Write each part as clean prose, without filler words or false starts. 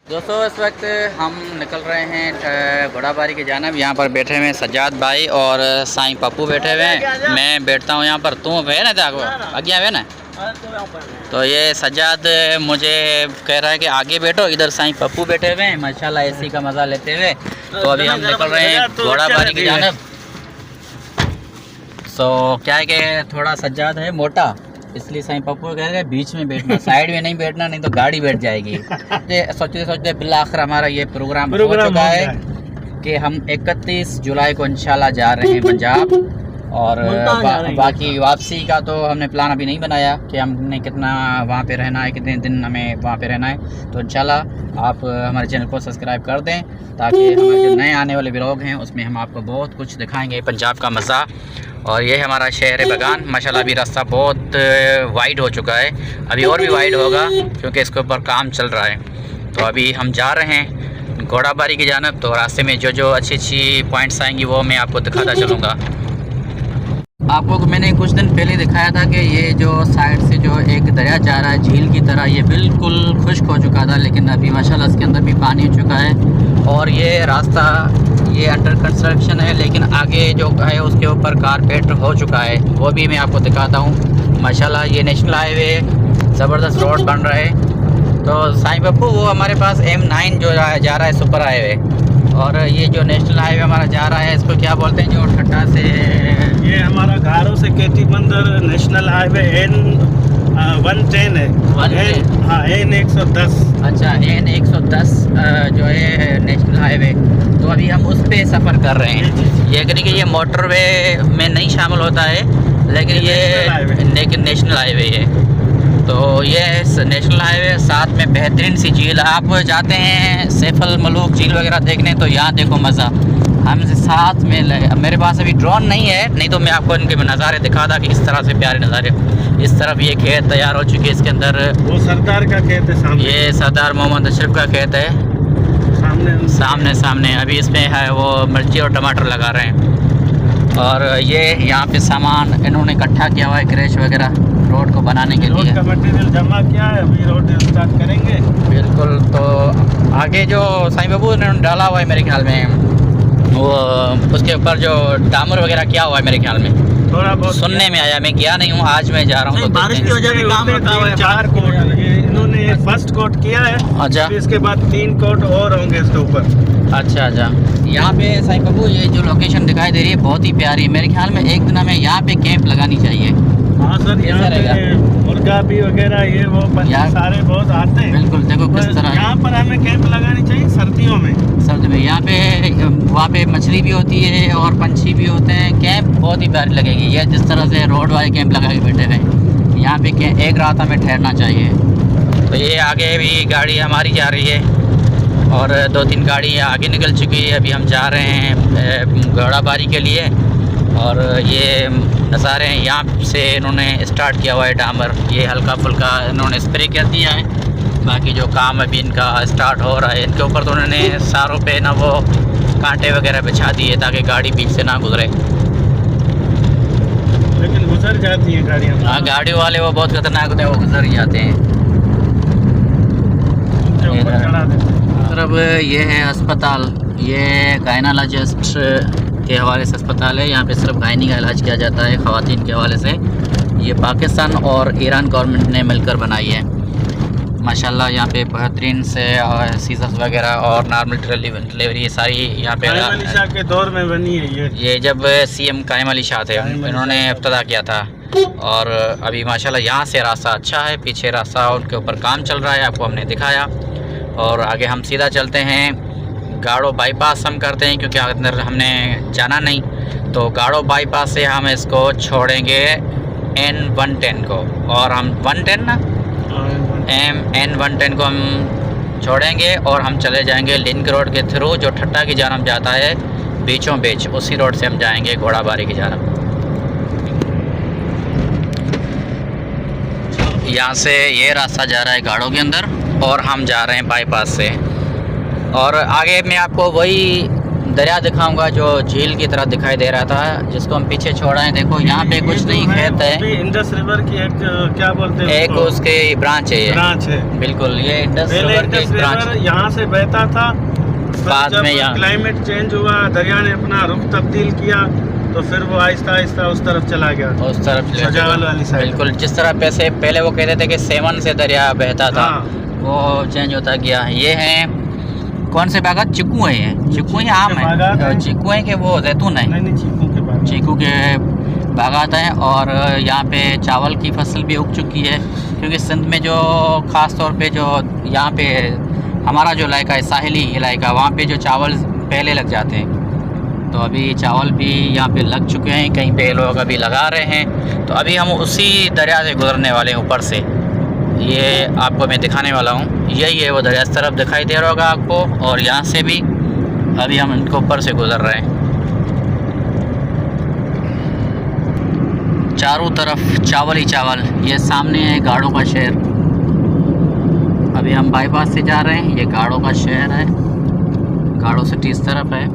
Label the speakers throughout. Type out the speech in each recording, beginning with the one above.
Speaker 1: दोस्तों इस वक्त हम निकल रहे हैं घोड़ाबारी की जानब। यहाँ पर बैठे हुए हैं सज्जाद भाई और साईं पप्पू बैठे हुए हैं। मैं बैठता हूँ यहाँ पर, तू है ना जागो आगे है ना। तो ये सज्जाद मुझे कह रहा है कि आगे बैठो, इधर साईं पप्पू बैठे हुए हैं माशाल्लाह एसी का मज़ा लेते हुए। तो अभी हम निकल रहे हैं घोड़ाबारी की जानब। सो क्या है कि थोड़ा सज्जाद है मोटा, इसलिए साईं पप्पू कह रहे हैं बीच में बैठना, साइड में नहीं बैठना, नहीं तो गाड़ी बैठ जाएगी। सोचते सोचते बिल्कुल आखिर हमारा ये प्रोग्राम हो चुका है कि हम 31 जुलाई को इंशाल्लाह जा रहे हैं पंजाब। और बाकी वापसी का तो हमने प्लान अभी नहीं बनाया कि हमने कितना वहाँ पे रहना है, कितने दिन हमें वहाँ पे रहना है। तो इंशाल्लाह आप हमारे चैनल को सब्सक्राइब कर दें ताकि हमारे जो नए आने वाले व्लॉग हैं उसमें हम आपको बहुत कुछ दिखाएंगे पंजाब का मज़ा। और ये हमारा शहर बगान माशाल्लाह अभी रास्ता बहुत वाइड हो चुका है, अभी और भी वाइड होगा क्योंकि इसके ऊपर काम चल रहा है। तो अभी हम जा रहे हैं घोड़ाबारी की जानब। तो रास्ते में जो जो अच्छी अच्छी पॉइंट्स आएंगी वो मैं आपको दिखाता चलूँगा। आपको मैंने कुछ दिन पहले दिखाया था कि ये जो साइड से जो एक दरिया जा रहा है झील की तरह, ये बिल्कुल खुश्क हो चुका था, लेकिन अभी माशाल्लाह इसके अंदर भी पानी हो चुका है। और ये रास्ता ये अंडर कंस्ट्रक्शन है, लेकिन आगे जो है उसके ऊपर कारपेट हो चुका है, वो भी मैं आपको दिखाता हूँ। माशाल्लाह ये नेशनल हाईवे ज़बरदस्त रोड बन रहा है। तो साईं पप्पू वो हमारे पास M9 जो जा रहा है सुपर हाईवे, और ये जो नेशनल हाईवे हमारा जा रहा है इसको क्या बोलते हैं जो ठट्टा से,
Speaker 2: ये हमारा गारो से केटी बंदर नेशनल हाईवे N110 है। हाँ N110।
Speaker 1: अच्छा N110 जो है नेशनल हाईवे। तो अभी हम उस पे सफ़र कर रहे हैं। ये कहीं कि ये मोटरवे में नहीं शामिल होता है, लेकिन ये नेशनल हाईवे है। तो ये नेशनल हाईवे साथ में बेहतरीन सी झील। आप जाते हैं सैफल मलूक झील वगैरह देखने तो यहाँ देखो मज़ा, हम साथ में लगे। मेरे पास अभी ड्रोन नहीं है, नहीं तो मैं आपको इनके नज़ारे दिखाता कि इस तरह से प्यारे नज़ारे। इस तरफ ये खेत तैयार हो चुके हैं, इसके अंदर
Speaker 2: वो सरदार का खेत है सामने,
Speaker 1: ये सरदार मोहम्मद अशरफ का खेत है सामने। अभी इसमें है वो मिर्ची और टमाटर लगा रहे हैं। और ये यहाँ पे सामान इन्होंने इकट्ठा किया हुआ है, क्रैश वगैरह रोड को बनाने के लिए।
Speaker 2: रोड का मटेरियल जमा किया है, अभी रोड स्टार्ट करेंगे
Speaker 1: बिल्कुल। तो आगे जो साईं बाबू ने डाला हुआ है मेरे ख्याल में, वो उसके ऊपर जो डामर वगैरह किया हुआ है मेरे ख्याल में,
Speaker 2: थोड़ा बहुत
Speaker 1: सुनने में आया। मैं गया नहीं हूँ, आज मैं जा रहा हूँ। तो
Speaker 2: बारिश की वजह से काम रुका हुआ है। 4 कोट इन्होंने फर्स्ट कोट किया है।
Speaker 1: अच्छा,
Speaker 2: इसके बाद 3 कोट और होंगे इसके ऊपर।
Speaker 1: अच्छा। यहाँ पे साईं बाबू ये जो लोकेशन दिखाई दे रही है बहुत ही प्यारी है। मेरे ख्याल में एक दिन हमें यहाँ पे कैंप लगानी चाहिए।
Speaker 2: हाँ सर, यहाँ पे मुर्गा भी वगैरह ये वो सारे बहुत आते हैं।
Speaker 1: बिल्कुल, देखो किस तरह
Speaker 2: यहाँ पर हमें कैंप लगानी चाहिए सर्दियों में।
Speaker 1: सर्दी में यहाँ पे वहाँ पे मछली भी होती है और पंछी भी होते हैं। कैंप बहुत ही प्यारी लगेगी। ये जिस तरह से रोड वाले कैंप लगा के बैठे हुए, यहाँ पे एक रात हमें ठहरना चाहिए। तो ये आगे भी गाड़ी हमारी जा रही है और 2-3 गाड़ी आगे निकल चुकी है। अभी हम जा रहे हैं घोड़ाबारी के लिए। और ये नज़ारे हैं, यहाँ से इन्होंने स्टार्ट किया हुआ है डामर, ये हल्का फुल्का इन्होंने स्प्रे कर दिया है। बाकी जो काम अभी इनका स्टार्ट हो रहा है, इनके ऊपर तो उन्होंने सारों पे ना वो कांटे वगैरह बिछा दिए ताकि गाड़ी बीच से ना गुजरे,
Speaker 2: लेकिन गुजर जाती है गाड़ियाँ।
Speaker 1: हाँ, गाड़ी वाले वो बहुत खतरनाक होते हैं, वो गुजर ही जाते हैं। मतलब ये है अस्पताल, ये गायनोलॉजिस्ट के हवाले से अस्पताल है। यहाँ पे सिर्फ गायनी का इलाज किया जाता है ख़वातीन के हवाले से। ये पाकिस्तान और ईरान गवर्नमेंट ने मिलकर बनाई है माशाल्लाह। यहाँ पे बेहतरीन से सीजर्स वगैरह और नॉर्मल डिलीवरी ये सारी यहाँ पे
Speaker 2: कायम अली शाह के दौर में बनी है। ये
Speaker 1: जब CM कायम अली शाह थे इन्होंने इब्तिदा किया था। और अभी माशाल्लाह यहाँ से रास्ता अच्छा है, पीछे रास्ता उनके ऊपर काम चल रहा है, आपको हमने दिखाया। और आगे हम सीधा चलते हैं गाड़ो बाईपास हम करते हैं क्योंकि अंदर हमने जाना नहीं। तो गाड़ो बाईपास से हम इसको छोड़ेंगे N110 को, और हम 110 ना N110 को हम छोड़ेंगे और हम चले जाएंगे लिंक रोड के थ्रू जो ठट्टा की जानब जाता है बीचों बीच, उसी रोड से हम जाएंगे घोड़ाबारी की जानब। यहाँ से ये रास्ता जा रहा है गाड़ों के अंदर और हम जा रहे हैं बाईपास से। और आगे मैं आपको वही दरिया दिखाऊंगा जो झील की तरह दिखाई दे रहा था, जिसको हम पीछे छोड़ा है। देखो यहाँ पे कुछ नहीं खेत है,
Speaker 2: इंडस रिवर की एक क्या बोलते हैं,
Speaker 1: एक उसके ब्रांच है, ये
Speaker 2: ब्रांच है।
Speaker 1: बिल्कुल, ये इंडस
Speaker 2: पहले
Speaker 1: रिवर की
Speaker 2: इंडस
Speaker 1: ब्रांच
Speaker 2: रिवर
Speaker 1: है।
Speaker 2: यहाँ से बहता था,
Speaker 1: बाद में यहाँ
Speaker 2: क्लाइमेट चेंज हुआ, दरिया ने अपना रुख तब्दील किया, तो फिर वो आहिस्ता आहिस्ता उस तरफ चला गया,
Speaker 1: उस तरफ
Speaker 2: सजावल वाली साइड।
Speaker 1: बिल्कुल, जिस तरह पैसे पहले वो कहते थे कि सेवन से दरिया बहता था,
Speaker 2: हाँ।
Speaker 1: वो चेंज होता गया। ये हैं कौन से बागात? चीकू है, ये चीकू है, आम है, चीकू है कि वो जैतून है?
Speaker 2: नहीं, चीकू के बागात,
Speaker 1: चीकू के बागात हैं। और यहाँ पे चावल की फसल भी उग चुकी है, क्योंकि सिंध में जो ख़ास तौर पे जो यहाँ पे हमारा जो इलाका है, साहिली इलाका, वहाँ पे जो चावल पहले लग जाते हैं, तो अभी चावल भी यहाँ पे लग चुके हैं, कहीं पे लोग अभी लगा रहे हैं। तो अभी हम उसी दरिया से गुजरने वाले हैं ऊपर से, ये आपको मैं दिखाने वाला हूँ। यही है वो दरिया, इस तरफ दिखाई दे रहा होगा आपको, और यहाँ से भी अभी हम इनके ऊपर से गुजर रहे हैं। चारों तरफ चावल ही चावल। ये सामने है गाड़ों का शहर, अभी हम बाईपास से जा रहे हैं, ये गाड़ों का शहर है, गाड़ों सिटी इस तरफ है।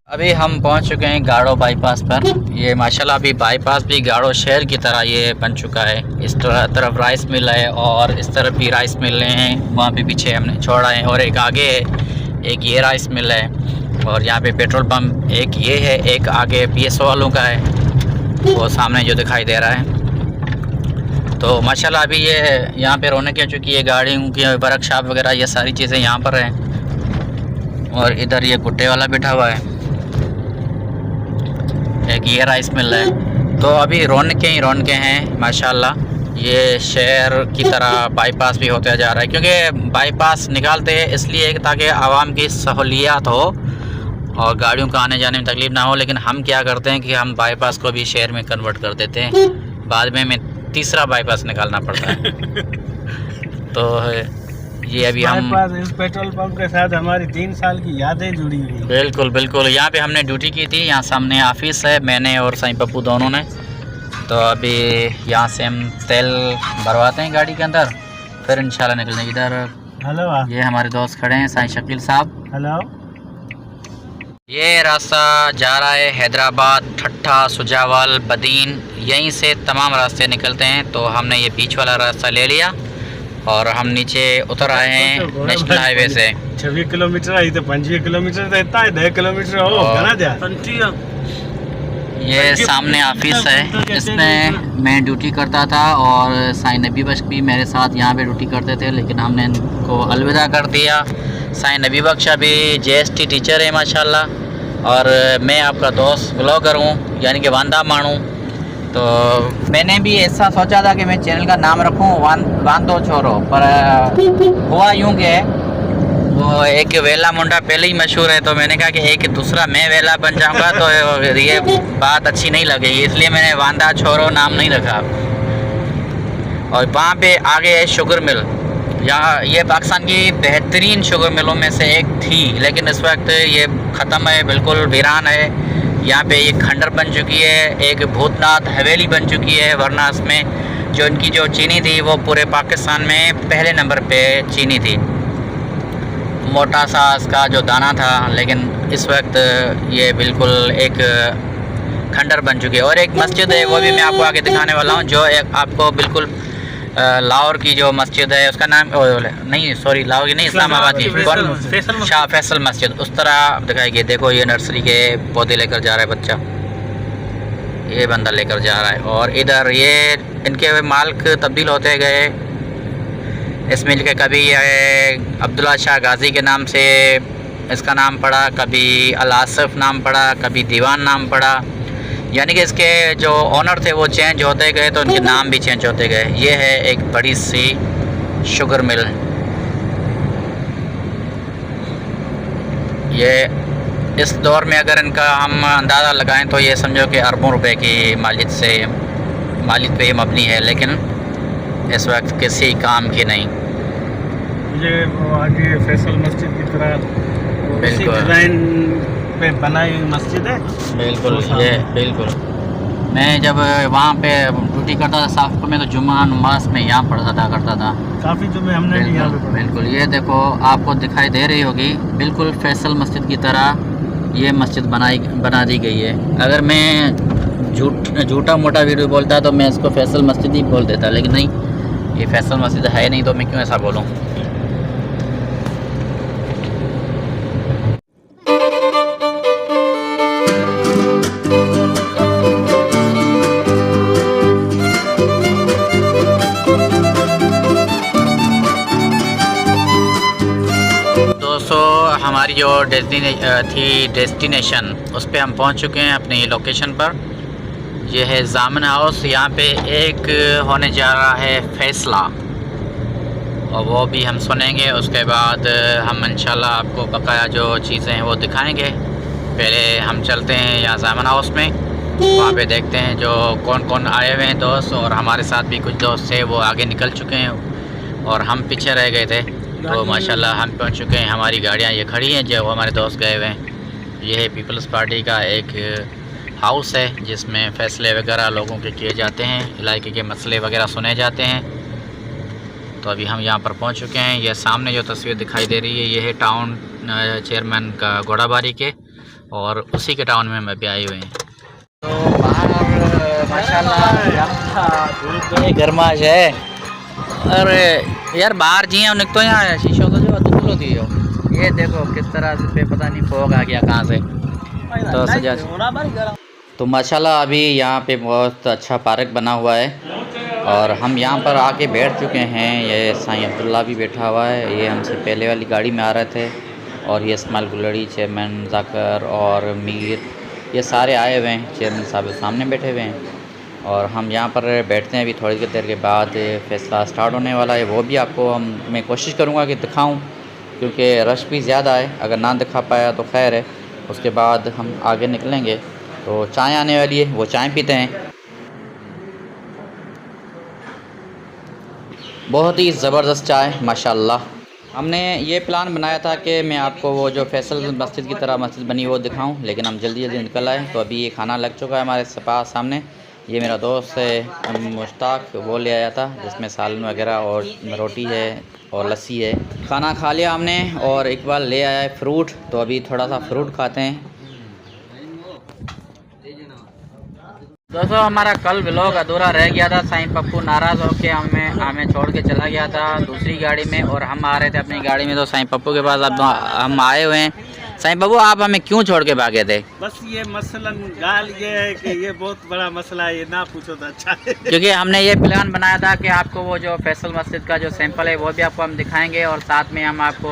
Speaker 1: अभी हम पहुंच चुके हैं गाड़ो बाईपास पर। ये माशाल्लाह अभी बाईपास भी गाड़ो शहर की तरह ये बन चुका है। इस तरफ राइस मिल है और इस तरफ भी राइस मिल रहे हैं, वहाँ पे पीछे हमने छोड़ा है, और एक आगे है, एक ये राइस मिल है, और यहाँ पे पेट्रोल पंप एक ये है, एक आगे PSO वालों का है, वो सामने जो दिखाई दे रहा है। तो माशाल्लाह अभी ये यहाँ पे रौनक हो चुकी है, गाड़ियों की वर्कशॉप वगैरह ये सारी चीज़ें यहाँ पर हैं। और इधर ये कुट्टे वाला बैठा हुआ है, एक ये राइस मिल रहा है। तो अभी रौनकें ही रौनकें हैं माशाल्लाह। ये शहर की तरह बाईपास भी होता जा रहा है, क्योंकि बाईपास निकालते हैं इसलिए ताकि आवाम की सहूलियात हो और गाड़ियों का आने जाने में तकलीफ़ ना हो। लेकिन हम क्या करते हैं कि हम बाईपास को भी शहर में कन्वर्ट कर देते हैं, बाद में हमें तीसरा बाईपास निकालना पड़ता है। तो ये अभी हम
Speaker 2: इस पेट्रोल पंप के साथ हमारी 3 साल की यादें जुड़ी हुई।
Speaker 1: बिल्कुल बिल्कुल, यहाँ पे हमने ड्यूटी की थी, यहाँ सामने ऑफिस है, मैंने और साईं पप्पू दोनों ने। तो अभी यहाँ से हम तेल भरवाते हैं गाड़ी के अंदर, फिर इंशाल्लाह निकलेंगे। इधर
Speaker 2: हेलो,
Speaker 1: ये हमारे दोस्त खड़े हैं, साईं शकील साहब।
Speaker 2: हेलो।
Speaker 1: ये रास्ता जा रहा है हैदराबाद, ठट्ठा, सुजावल, बदीन, यहीं से तमाम रास्ते निकलते हैं। तो हमने ये बीच वाला रास्ता ले लिया और हम नीचे उतर आए हैं नेशनल हाईवे से।
Speaker 2: 26 किलोमीटर आई तो 25 किलोमीटर तो इतना है, 10 किलोमीटर हो घना जा।
Speaker 1: ये सामने ऑफिस है, इसमें मैं ड्यूटी करता था और साईं नबी बख्श भी मेरे साथ यहाँ पे ड्यूटी करते थे, लेकिन हमने इनको अलविदा कर दिया। साईं नबी बख्श अभी JST टीचर है माशाल्लाह, और मैं आपका दोस्त ब्लॉगर हूँ, यानी कि वांदा मानू। तो मैंने भी ऐसा सोचा था कि मैं चैनल का नाम रखूँ वांदो छोरो, पर हुआ यूँ कि वो एक वेला मुंडा पहले ही मशहूर है, तो मैंने कहा कि एक दूसरा मैं वेला बन जाऊंगा तो ये बात अच्छी नहीं लगेगी, इसलिए मैंने वांदा छोरो नाम नहीं रखा। और वहाँ पे आगे है शुगर मिल, यहाँ ये पाकिस्तान की बेहतरीन शुगर मिलों में से एक थी, लेकिन इस वक्त ये ख़त्म है, बिल्कुल वीरान है। यहाँ पे एक खंडर बन चुकी है, एक भूतनाथ हवेली बन चुकी है, वरना इसमें जो इनकी जो चीनी थी वो पूरे पाकिस्तान में पहले नंबर पे चीनी थी, मोटा सा इसका जो दाना था। लेकिन इस वक्त ये बिल्कुल एक खंडर बन चुकी है। और एक मस्जिद है, वो भी मैं आपको आगे दिखाने वाला हूँ, जो एक आपको बिल्कुल लाहौर की जो मस्जिद है उसका नाम नहीं, सॉरी लाहौर की नहीं, इस्लामाबाद की शाह फैसल मस्जिद, उस तरह दिखाएगी। देखो ये नर्सरी के पौधे लेकर जा रहा है बच्चा, ये बंदा लेकर जा रहा है। और इधर ये इनके मालिक तब्दील होते गए इस मिल के, कभी ये अब्दुल्ला शाह गाजी के नाम से इसका नाम पड़ा, कभी अल आसिफ नाम पड़ा, कभी दीवान नाम पड़ा, यानी कि इसके जो ओनर थे वो चेंज होते गए तो इनके नाम भी चेंज होते गए। ये है एक बड़ी सी शुगर मिल, ये इस दौर में अगर इनका हम अंदाज़ा लगाएं तो ये समझो कि अरबों रुपए की मालिक पे मबनी है, लेकिन इस वक्त किसी काम की नहीं।
Speaker 2: ये वो आगे फैसल मस्जिद की तरह
Speaker 1: बिल्कुल
Speaker 2: डिज़ाइन पे बनाई हुई मस्जिद है।
Speaker 1: बिल्कुल, ये बिल्कुल मैं जब वहाँ पे ड्यूटी करता था साफ़ में, तो जुम्मा नमाज में यहाँ पढ़ा करता था।
Speaker 2: काफ़ी जुम्मे हमने भी यहाँ पे पढ़े।
Speaker 1: बिल्कुल, ये देखो आपको दिखाई दे रही होगी, बिल्कुल फैसल मस्जिद की तरह ये मस्जिद बना दी गई है। अगर मैं झूठा मोटा वीडियो बोलता तो मैं इसको फैसल मस्जिद ही बोल देता, लेकिन नहीं, ये फैसल मस्जिद है नहीं, तो मैं क्यों ऐसा बोलूँ। दोस्तों, हमारी जो डेस्टिनेशन उस पर हम पहुंच चुके हैं अपनी लोकेशन पर। यह है जामन हाउस। यहाँ पे एक होने जा रहा है फैसला, और वो भी हम सुनेंगे। उसके बाद हम इंशाल्लाह आपको बकाया जो चीज़ें हैं वो दिखाएंगे। पहले हम चलते हैं यहाँ जामन हाउस में, वहाँ पे देखते हैं जो कौन कौन आए हुए हैं दोस्त, और हमारे साथ भी कुछ दोस्त थे, वो आगे निकल चुके हैं और हम पीछे रह गए थे। तो माशाल्लाह हम पहुंच चुके हैं। हमारी गाड़ियां ये खड़ी हैं, जो हमारे दोस्त गए हुए हैं। ये है पीपल्स पार्टी का एक हाउस है, जिसमें फ़ैसले वगैरह लोगों के किए जाते हैं, इलाके के मसले वगैरह सुने जाते हैं। तो अभी हम यहाँ पर पहुंच चुके हैं। ये सामने जो तस्वीर दिखाई दे रही है, ये है टाउन चेयरमैन का घोड़ाबारी के, और उसी के टाउन में हम अभी आए हुए हैं। तो बाहर माशाल्लाह गर्माश है। अरे यार बाहर जी निक तो यहाँ शीशों तो जो दुखलो थी हो, ये देखो किस तरह से पे पता नहीं फोग आ गया कहाँ से। तो सजा तो माशाल्लाह अभी यहाँ पे बहुत अच्छा पार्क बना हुआ है, और हम यहाँ पर आके बैठ चुके हैं। ये साईं अब्दुल्ला भी बैठा हुआ है, ये हमसे पहले वाली गाड़ी में आ रहे थे। और ये इस्माइल गुलड़ी, चेयरमैन जाकर और मीर, ये सारे आए हुए हैं। चेयरमैन साहब सामने बैठे हुए हैं, और हम यहाँ पर बैठते हैं। अभी थोड़ी देर के बाद फैसला स्टार्ट होने वाला है, वो भी आपको मैं कोशिश करूँगा कि दिखाऊँ, क्योंकि रश भी ज़्यादा है। अगर ना दिखा पाया तो खैर है। उसके बाद हम आगे निकलेंगे। तो चाय आने वाली है, वो चाय पीते हैं। बहुत ही ज़बरदस्त चाय माशाल्लाह। हमने ये प्लान बनाया था कि मैं आपको वो जो फैसल मस्जिद की तरह मस्जिद बनी वो दिखाऊं, लेकिन हम जल्दी निकल आए। तो अभी ये खाना लग चुका है हमारे पास सामने। ये मेरा दोस्त है मुश्ताक, वो ले आया था, जिसमें सालन वगैरह और रोटी है और लस्सी है। खाना खा लिया हमने, और इकबाल ले आया है फ्रूट। तो अभी थोड़ा सा फ्रूट खाते हैं। दोस्तों, हमारा कल व्लॉग अधूरा रह गया था। साईं पप्पू नाराज़ होकर हमें छोड़ के चला गया था दूसरी गाड़ी में, और हम आ रहे थे अपनी गाड़ी में। तो साईं पप्पू के पास अब हम आए हुए हैं। साईं पप्पू, आप हमें क्यों छोड़ के भागे थे?
Speaker 2: बस ये मसलन गाल ये है कि ये बहुत बड़ा मसला है, ये ना पूछो तो अच्छा है।
Speaker 1: क्योंकि हमने ये प्लान बनाया था कि आपको वो जो फैसल मस्जिद का जो सैंपल है वो भी आपको हम दिखाएंगे, और साथ में हम आपको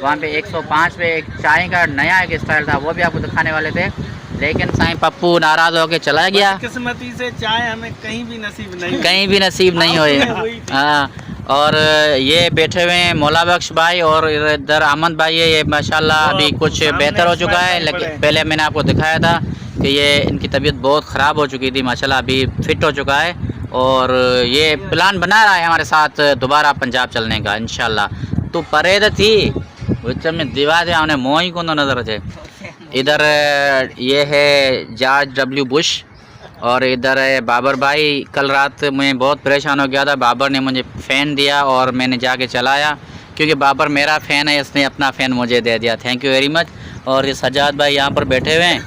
Speaker 1: वहाँ पे 105 पे एक चाय का नया एक स्टाइल था वो भी आपको दिखाने वाले थे। लेकिन साईं पप्पू नाराज़ होकर चला गया।
Speaker 2: किस्मती से चाय हमें कहीं भी नसीब नहीं
Speaker 1: हुई। हाँ, और ये बैठे हुए हैं मौला बख्श भाई, और इधर अहमद भाई है। ये माशाल्लाह अभी कुछ बेहतर हो चुका है, लेकिन पहले मैंने आपको दिखाया था कि ये इनकी तबीयत बहुत ख़राब हो चुकी थी। माशाल्लाह अभी फिट हो चुका है, और ये प्लान बना रहा है हमारे साथ दोबारा पंजाब चलने का इंशाल्लाह। तो परेद थी में दीवार है, उन्हें मोह ही को नज़र थे। इधर ये है जॉर्ज डब्ल्यू बुश, और इधर है बाबर भाई। कल रात मैं बहुत परेशान हो गया था, बाबर ने मुझे फ़ैन दिया और मैंने जाके चलाया, क्योंकि बाबर मेरा फ़ैन है, इसने अपना फ़ैन मुझे दे दिया। Thank you very much. और ये सजाद भाई यहाँ पर बैठे हुए हैं।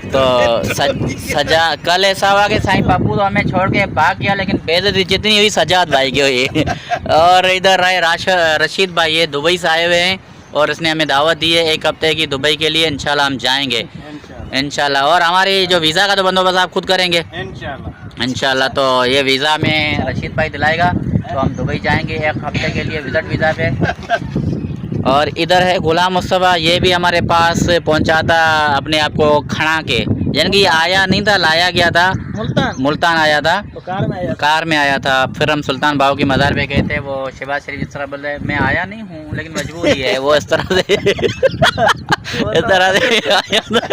Speaker 1: तो सजा कल ऐसा हुआ कि साईं पप्पू तो हमें छोड़ के भाग गया, लेकिन बेइज्जती जितनी हुई सजाद भाई की हुई। और इधर है रशीद भाई, ये दुबई से आए हुए हैं, और इसने हमें दावत दी है 1 हफ्ते की दुबई के लिए। इंशाल्लाह हम जाएंगे इंशाल्लाह। और हमारी जो वीज़ा का तो बंदोबस्त आप खुद करेंगे इंशाल्लाह। तो ये वीज़ा में रशीद भाई दिलाएगा, तो हम दुबई जाएंगे 1 हफ्ते के लिए विज़िट वीज़ा पे। और इधर है गुलाम मुस्तफ़ा, ये भी हमारे पास पहुंचा था अपने आप को खड़ा के, यानी कि आया नहीं था, लाया गया था मुल्तान आया था, तो कार में आया था। फिर हम सुल्तान बाबू की मज़ार पे गए थे। वो शहबाज शरीफ जिस तरह बोल रहे मैं आया नहीं हूँ, लेकिन मजबूरी है, वो इस तरह से आया था।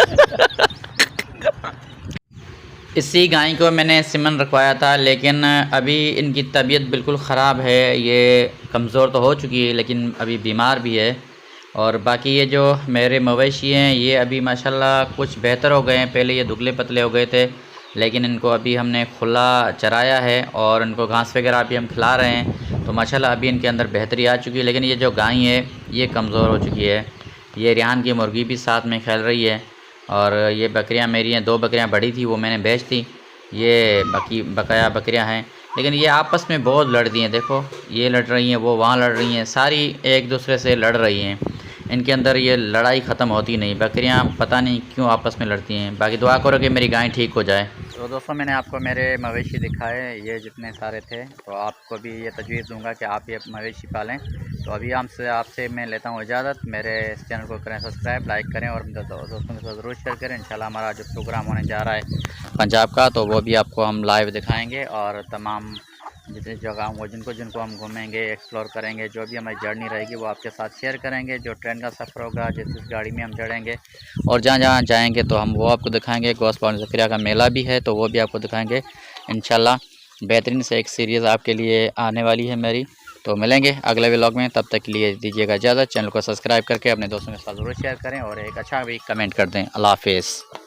Speaker 1: इसी गाय को मैंने सिमन रखवाया था, लेकिन अभी इनकी तबीयत बिल्कुल ख़राब है। ये कमज़ोर तो हो चुकी है, लेकिन अभी बीमार भी है। और बाकी ये जो मेरे मवेशी हैं, ये अभी माशाल्लाह कुछ बेहतर हो गए हैं। पहले ये दुबले पतले हो गए थे, लेकिन इनको अभी हमने खुला चराया है और इनको घास वगैरह अभी हम खिला रहे हैं। तो माशाल्लाह अभी इनके अंदर बेहतरी आ चुकी है। लेकिन ये जो गाय है ये कमज़ोर हो चुकी है। ये रेहान की मुर्गी भी साथ में खेल रही है और ये बकरियां मेरी हैं, 2 बकरियां बड़ी थी वो मैंने बेच दी। ये बकाया बकरियां हैं, लेकिन ये आपस में बहुत लड़ती हैं। देखो ये लड़ रही हैं, वो वहाँ लड़ रही हैं, सारी एक दूसरे से लड़ रही हैं। इनके अंदर ये लड़ाई ख़त्म होती नहीं। बकरियां पता नहीं क्यों आपस में लड़ती हैं। बाकी दुआ करो कि मेरी गाय ठीक हो जाए। तो दोस्तों मैंने आपको मेरे मवेशी दिखाए, ये जितने सारे थे। तो आपको भी ये तजवीज़ दूंगा कि आप ये मवेशी पालें। तो अभी आपसे मैं लेता हूँ इजाज़त। मेरे इस चैनल को करें सब्सक्राइब, लाइक करें और दोस्तों के साथ ज़रूर शेयर करें। इंशाल्लाह हमारा जो प्रोग्राम होने जा रहा है पंजाब का, तो वो भी आपको हम लाइव दिखाएँगे और तमाम जितनी जगह वो जिनको हम घूमेंगे, एक्सप्लोर करेंगे, जो भी हमारी जर्नी रहेगी वो आपके साथ शेयर करेंगे। जो ट्रेन का सफ़र होगा, जिस गाड़ी में हम चढ़ेंगे और जहाँ जाएंगे तो हम वो आपको दिखाएंगे। गौस पाउन ज़करिया का मेला भी है तो वो भी आपको दिखाएंगे इंशाल्लाह। बेहतरीन से एक सीरीज़ आपके लिए आने वाली है मेरी। तो मिलेंगे अगले व्लॉग में, तब तक के लिए दीजिएगा इजाज़त। चैनल को सब्सक्राइब करके अपने दोस्तों के साथ ज़रूर शेयर करें और एक अच्छा भी कमेंट कर दें। अल्लाह हाफिज़।